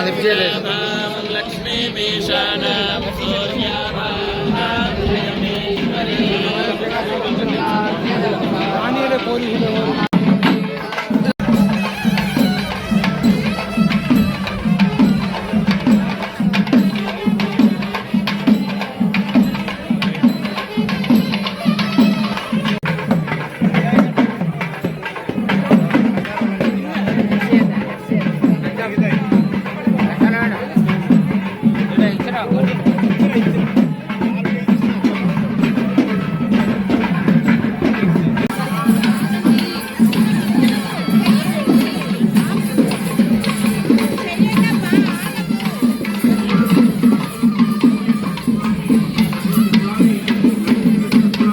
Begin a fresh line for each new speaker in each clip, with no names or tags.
లక్ష్మీ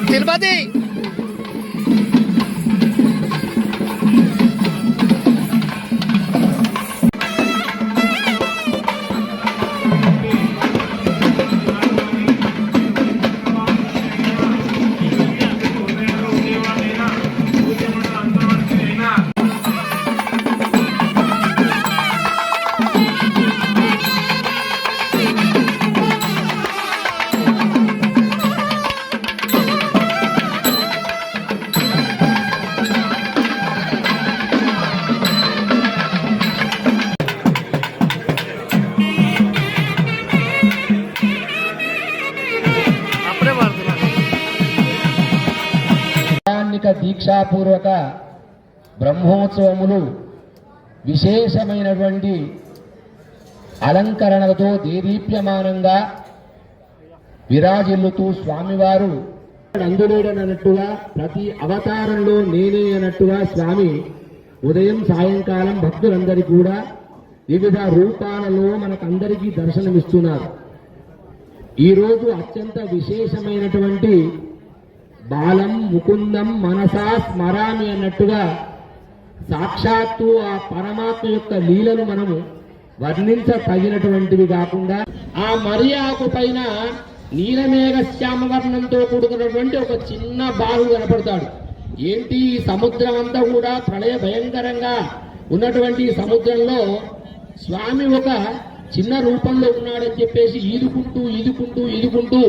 తిరుపతి
దీక్షాపూర్వక బ్రహ్మోత్సవములు విశేషమైనటువంటి అలంకరణలతో దేదీప్యమానంగా విరాజిల్లుతూ స్వామివారు అందులేడనట్టుగా ప్రతి అవతారంలో నేనే అన్నట్టుగా స్వామి ఉదయం సాయంకాలం భక్తులందరికీ కూడా వివిధ రూపాలలో మనకందరికీ దర్శనమిస్తున్నారు. ఈరోజు అత్యంత విశేషమైనటువంటి బాలం ముకుందం మనసా స్మరామి అన్నట్టుగా సాక్షాత్తు ఆ పరమాత్మ యొక్క లీలను మనము వర్ణించతగినటువంటివి కాకుండా ఆ మరియాకు పైన నీలమేఘ శ్యామవర్ణంతో కూడుకున్నటువంటి ఒక చిన్న బాలు కనపడతాడు. ఏంటి ఈ సముద్రం అంతా కూడా ప్రళయ భయంకరంగా ఉన్నటువంటి సముద్రంలో స్వామి ఒక చిన్న రూపంలో ఉన్నాడని చెప్పేసి ఈదుకుంటూ